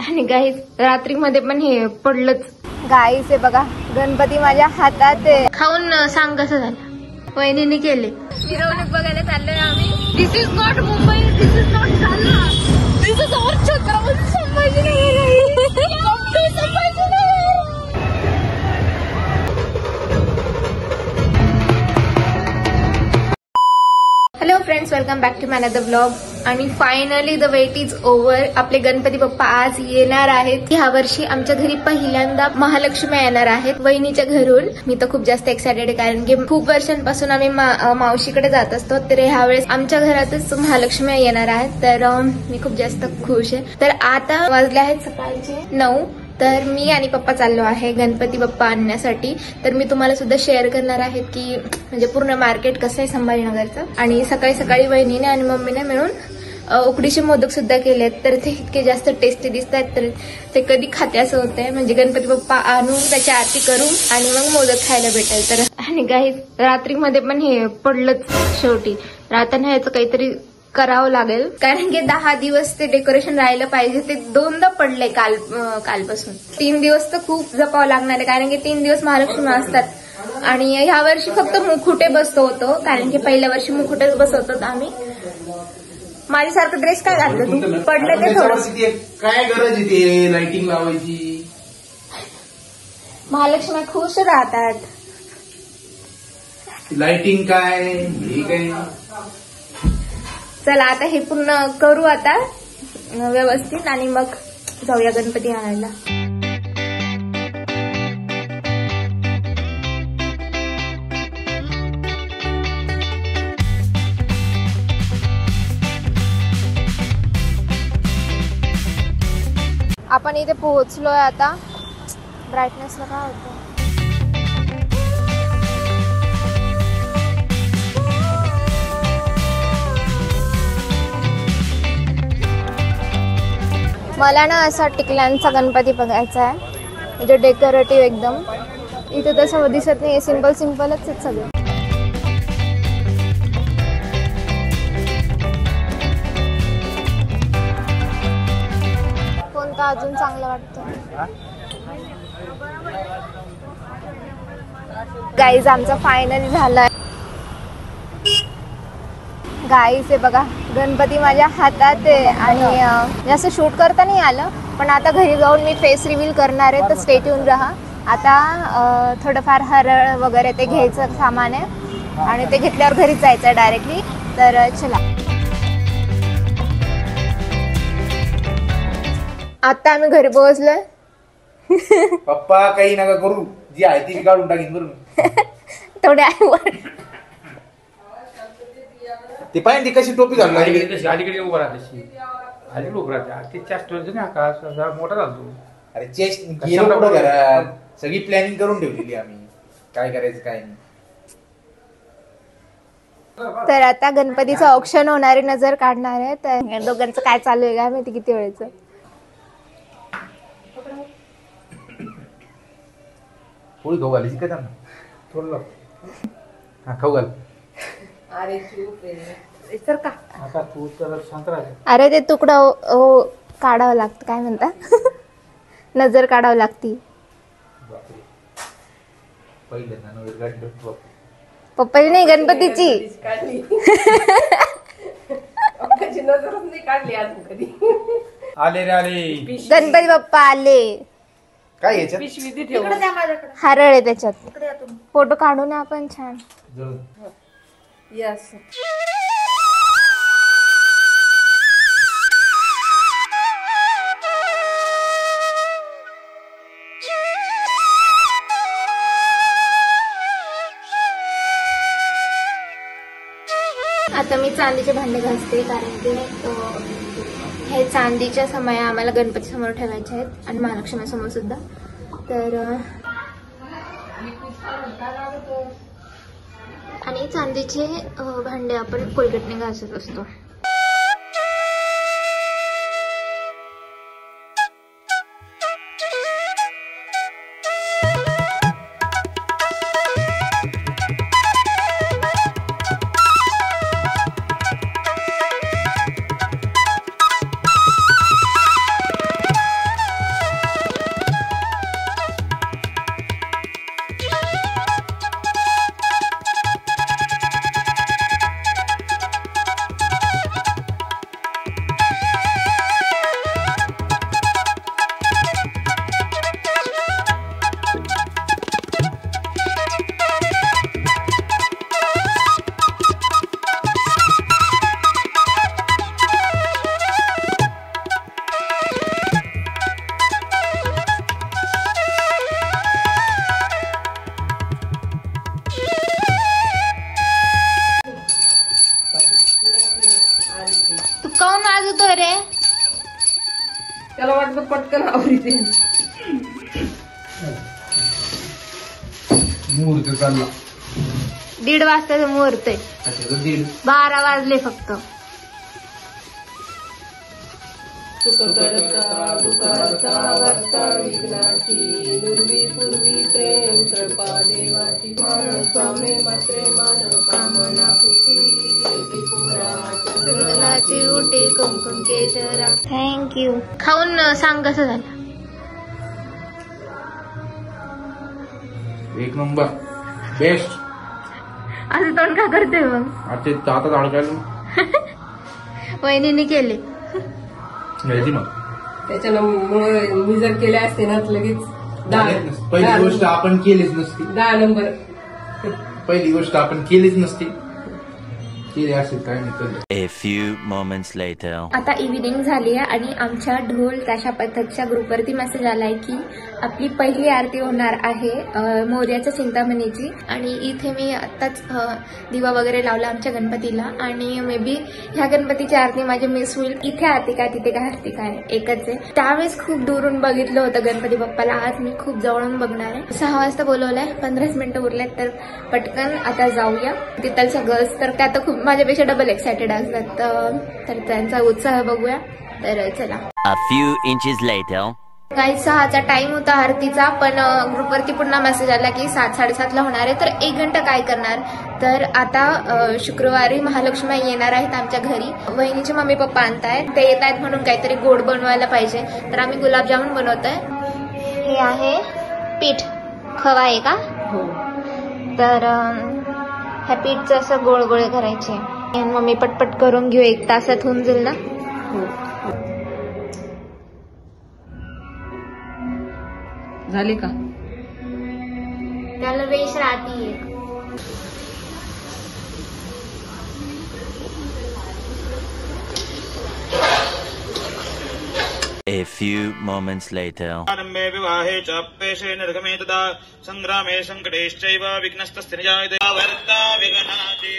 आणि गाईस रात्रीमध्ये पण हे पडलंच. गाईस हे बघा गणपती माझ्या हातात आहे. खाऊन सांग कसं झालं. वहिनीने केले. मिरवणूक बघायला चाललोय आम्ही. This is not Mumbai, this is not Jalna, this is our Chhatrapati Sambhajinagar. Hello friends, welcome back to my another vlog. आणि finally the wait is over. आपले गणपती बाप्पा आज येणार आहेत. ह्या वर्षी आमच्या घरी पहिल्यांदा महालक्ष्मी येणार आहेत वहिनीच्या घरून. मी तर खूप जास्त एक्सायटेड आहे, कारण की खूप वर्षांपासून आम्ही मावशीकडे जात असतो. तर ह्यावेळेस आमच्या घरातच महालक्ष्मी येणार आहेत. तर मी खूप जास्त खुश आहे. तर आता वाजले आहेत सकाळचे 9. तर मी आणि पप्पा चाललो आहे गणपती बाप्पा आणण्यासाठी. तर मी तुम्हाला सुद्धा शेअर करणार आहे की म्हणजे पूर्ण मार्केट कसं आहे संभाजीनगरचं. आणि सकाळी सकाळी वहिनीने आणि मम्मीने मिळून उकडीचे मोदक सुद्धा केलेत. तर ते इतके जास्त टेस्टी दिसत आहेत. तर ते कधी खाते असं होतंय. म्हणजे गणपती बाप्पा आणून त्याची आरती करू आणि मग मोदक खायला भेटेल. तर आणि गाईस रात्रीमध्ये पण हे पडलंच शेवटी. रात्री ह्याचं काहीतरी करावं लागेल, कारण की 10 दिवस ते डेकोरेशन राहिलं पाहिजे. ते 2दा पडले कालपासून. 3 दिवस तर खूप जपावं लागणार आहे, कारण की 3 दिवस महालक्ष्मी असतात. आणि ह्या वर्षी फक्त मुकुटे बसतो होतो, कारण की पहिल्या वर्षी मुकुटेच बसवतात आम्ही. माझ्यासारखं ड्रेस काय घातलं तू? पडलं ते थोडं. काय गरज येते लाइटिंग लावायची? महालक्ष्मी खुश राहतात. लाइटिंग काय हे काय? चला आता हे पूर्ण करू आता व्यवस्थित आणि मग जाऊया गणपती आणायला. आपण इथे पोहोचलोय आता. ब्राईटनेसला काय होतं? मला ना असा टिकल्यांचा गणपती बघायचा आहे, म्हणजे डेकोरेटिव्ह एकदम. इथे तसं दिसत नाही, सिंपल सिंपलच आहेत सगळे. कोणता अजून चांगला वाटतो? गाईज आमचा फायनल झालाय. गाईस हे बघा गणपती माझ्या हातात आहे. आणि असं शूट करता नाही आलं, पण आता घरी जाऊन मी फेस रिव्हील करणार आहे. तर स्टे ट्यून राहा. आता थोडंफार हरळ वगैरे ते घ्यायचं सामान आहे, आणि ते घेतल्यावर घरी जायचं डायरेक्टली. तर चला, आता आम्ही घरी पोहोचलोय. पप्पा काही नका करू, जी आहे ती काढून टाकीन बरोबर. थोडे आहे ते पाहिजे कशी टोपी घालून अलीकडे उभं राहते, अलीकडे उभं राहते. ते चेस्ट ना का मोठा झालो. अरे चेस्ट गेलो कुठं घरात? सगळी प्लॅनिंग करून ठेवलेली आम्ही, काय करायचं काय नाही. तर आता गणपतीचं ऑप्शन होणारी नजर काढणार आहे. तर दोघांचं काय चालू आहे काय माहिती किती वेळेचं. पोळी खाऊ घालायची का त्यांना? थोडं हा खाऊ घाल. अरे सर का आता तू तर शांत राहा. अरे ते तुकडा काढावं लागतं, काय म्हणता नजर काढावं लागती. पप्पाची नाही, गणपतीची. आले रे आले. गणपती बाप्पा आले. काय याच्यात हरळ आहे त्याच्यात. फोटो काढू ना आपण छान. Yes. आता मी चांदीचे भांडे घासते, कारण की हे चांदीच्या समय आम्हाला गणपती समोर ठेवायचे आहेत आणि महालक्ष्मी समोर सुद्धा. तर आणि चांदीचे भांडे आपण कोलगेटने घासत असतो. पटकन आवडते. मुहूर्त चालला 1:30 वाजताचा मुहूर्त आहे. कशाचं दीड 12 वाजले फक्त. सुख करता दुःखाचा वार्ता विघ्नाची पूर्वी पूर्वी प्रेम कृपा देवाची मान स्वामी मात्रे मान कामना फुटी सुंदराची उटी कुंकुम केशरा. थँक्यू. खाऊन सांग कसं झालं. एक नंबर बेस्ट. असं तोंड का करते मग. आता हातात अडकायला वहिनीने केले. घ्यायची मग. त्याच्यामुळे मी जर केले असते ना लगेच पहिली गोष्ट आपण केलीच नसती. 10 नंबर. पहिली गोष्ट आपण केलीच नसती. केली असेल काय नाही कळलं. A few moments later. आता इव्हिनिंग झाली आहे आणि आमच्या ढोल ताशा पथकच्या ग्रुपवरती मेसेज आलाय की आपली पहिली आरती होणार आहे मोर्याच्या चिंतामणीची. आणि इथे मी आत्ताच दिवा वगैरे लावला आमच्या गणपतीला. आणि मे बी ह्या गणपतीची आरती माझी मिस होईल. इथे आरती काय तिथे काय आरती काय एकच आहे. त्यावेळेस खूप दुरून बघितलं होतं गणपती बाप्पाला. आज मी खूप जवळून बघणार आहे. 6 वाजता बोलवलंय. 15 मिनिटं उरलेत तर पटकन आता जाऊया. तिथलच्या गर्ल्स तर त्या तर खूप माझ्यापेक्षा डबल एक्सायटेड असतात. तर त्यांचा उत्साह बघूया. तर चला. A few inches later. काही 6चा टाइम होता आरतीचा. पण ग्रुपवरती पुन्हा मेसेज आला की 7-7:30ला होणार आहे. तर 1 घंटा काय करणार. तर आता शुक्रवारी महालक्ष्मी येणार आहेत आमच्या घरी. वहिनीचे मम्मी पप्पा आणतायत. ते येत आहेत म्हणून काहीतरी गोड बनवायला पाहिजे. तर आम्ही गुलाबजामुन बनवतोय. हे आहे पीठ. खवा आहे का. तर ह्या पीठचं असं गोळ गोळे करायचे. मम्मी पटपट करून घेऊ. 1 तासात होऊन जाईल ना. झाले का. त्याला वेश राहती. A few moments later. आरंभे विवाहे चाप्येषे निर्गमे तदा संग्रामे संकटेश्चैव विघ्नस्तस्य निजायते. वर्ता विघ्नाची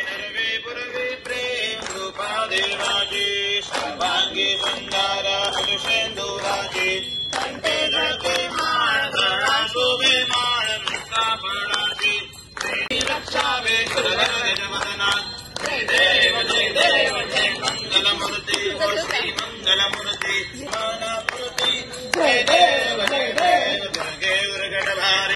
नरवे पुरवे प्रेम रूपा देवाची सर्वांगी सुंदर पुरुषेंदुराची कंठे धरते माळ गळा शोभे माळ मुक्ताफळाची रक्षावे सुरधर गजवदनाथ. जय देव जय देव जय मंगलमूर्ती ओ श्री मंगलमूर्ती मानपूर्ती. जय देव जय देव दुर्गे उर्गटभारी.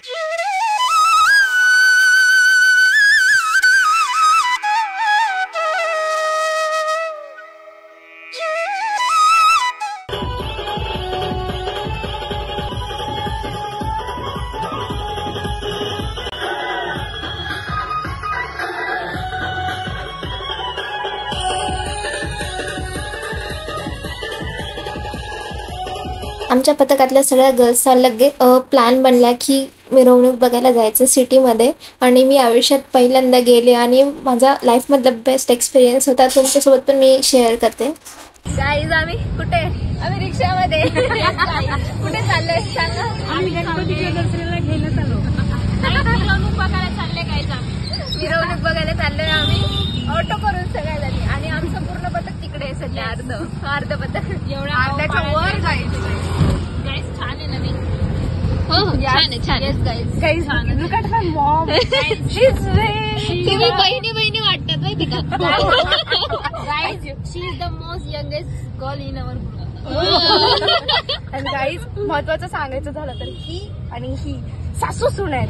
आमच्या पथकातल्या सगळ्या गर्ल्सचा लगेच प्लॅन बनला की मिरवणूक बघायला जायचं सिटीमध्ये. आणि मी आयुष्यात पहिल्यांदा गेले आणि माझा लाईफमधला बेस्ट एक्सपिरियन्स होता. तुमच्यासोबत पण मी शेअर करते. गाईज आम्ही कुठे. आम्ही रिक्षामध्ये. कुठे चाललोय सांगा. आम्ही गणपतीच्या दर्शनाला घ्यायला चाललो. मिरवणूक बघायला चालले. काय मिरवणूक बघायला चाललोय आम्ही ऑटो करून सगळ्यांनी. आणि आमचं पूर्ण पथक तिकडे आहे सध्या. अर्ध पथक एवढ्या अर्ध्याच्या वर गाईज. छान आहे ना मी. हो छान आहे. Guys look at my Maugham. तुम्ही बहिणी वाटतात माहिती का. Guys she is the most youngest girl in our group. आणि गाईज महत्वाचं सांगायचं झालं तर ही आणि ही सासू सून आहेत.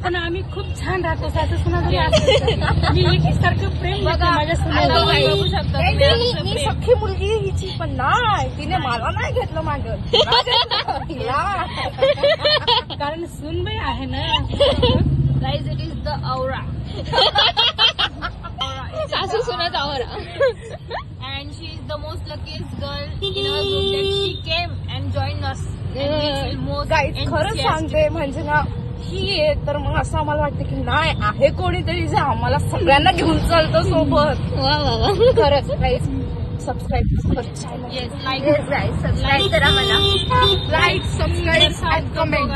पण आम्ही खूप छान राहतो. सासू सुना जरी सारखं प्रेम माझ्या सुनाला. मी सख्खी मुलगी हिची पण नाही. तिने मला नाही घेतलं मागं. कारण सूनबाई आहे ना. गाईज इट इज द औरा. सासू सुनाच औरा. And she is the most luckiest girl in our group that she came and joined us. Guys खरंच सांगते म्हणजे ना ही आहे तर मग असं आम्हाला वाटतं की नाही आहे कोणीतरी जे आम्हाला सगळ्यांना घेऊन चालतं सोबत. खरंच गाईज सबस्क्राईब कर चॅनल. सबस्क्राईब करा मला. लाईक सबस्क्राईब आणि कमेंट.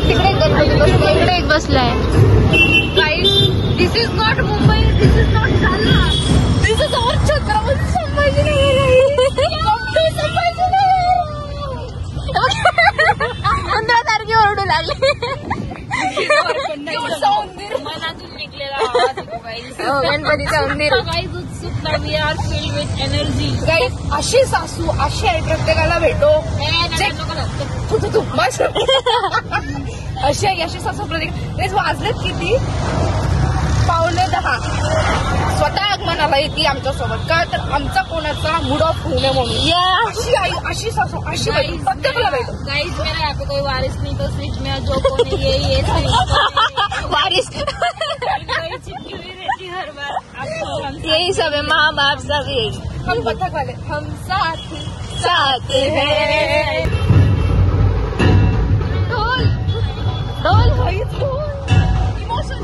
तिकडे गणपती बसले. इकडे एक बसलाय. Guys this is not Mumbai. This is not Jalna. गणपतीचं मंदिर. We are filled with energy. Guys अशी सासू अशी आहे प्रत्येकाला भेटो. तू मस्त अशी आहे अशी सासू प्रत्येक. वाजलेत किती 9:45. स्वतः आगमनाला येते आमच्यासोबत का तर आमचा कोणाचा मूड ऑफ होऊ नये म्हणून. अशी आई अशी सासू अशी बाई प्रत्येकाला भेटो. गाइस मेरा यहाँ पे कोई वारिस नहीं तो स्विच में जो कोने ये वारिस चिपकी हुई रहती हर बार. यही सब है माँ बाप सब यही. हम बतख वाले हम साथ साथ हैं. ढोल ढोल भाई ढोल इमोशन.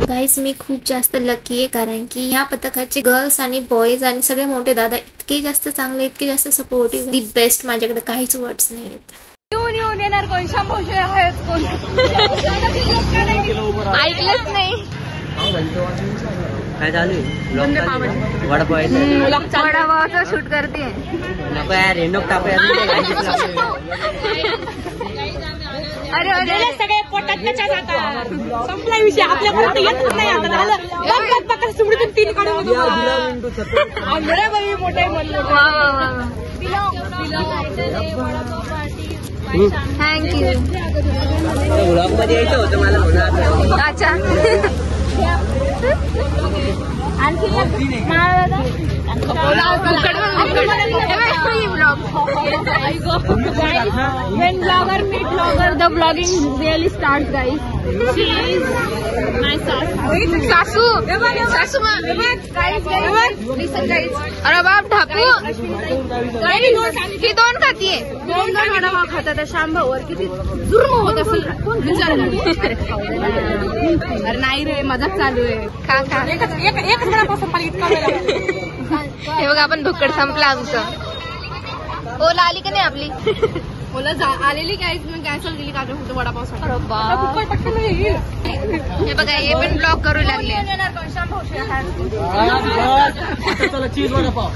गाईस मी खूप जास्त लकी आहे कारण की ह्या पथकाचे गर्ल्स आणि बॉयज आणि सगळे मोठे दादा इतके जास्त चांगले इतके जास्त सपोर्टिव्ह. The best. माझ्याकडे काहीच वर्ड्स नाही आहेत. येऊन येणार कोण शंभूशे आहेत कोण ऐकलंच नाही. काय चालू आहे? वडापावचं शूट करते. नको यार हे नको टाकू अरे अरे सगळे पोटात त्याच्या जातात. संपला विषय आपल्यापर्यंत येतच नाही. आता झालं सुमडीतून 3 काढून मोठे म्हणलं. थँक्यू. ब्लॉग मध्ये यायचं होतं मला म्हणून. अच्छा आणखी when vlogger meet vlogger the vlogging really starts guys. She is my सासू सासू अरे बाप ढापू ही 2 खातीये. 2 वडापाव खातात श्याम भाऊवर किती जुर्म होत असेल अरे नाही रे मजाक चालू आहे. खा खा. एकच वडापाव संपाला इतका वेळ हे बघा आपण भुक्कड संपला आमचं. ओला आली का नाही आपली? ओला आलेली काय कॅन्सल केली का फक्त वडापावसाठी. हे बघा हे पण ब्लॉक करू लागले. चीज वडापाव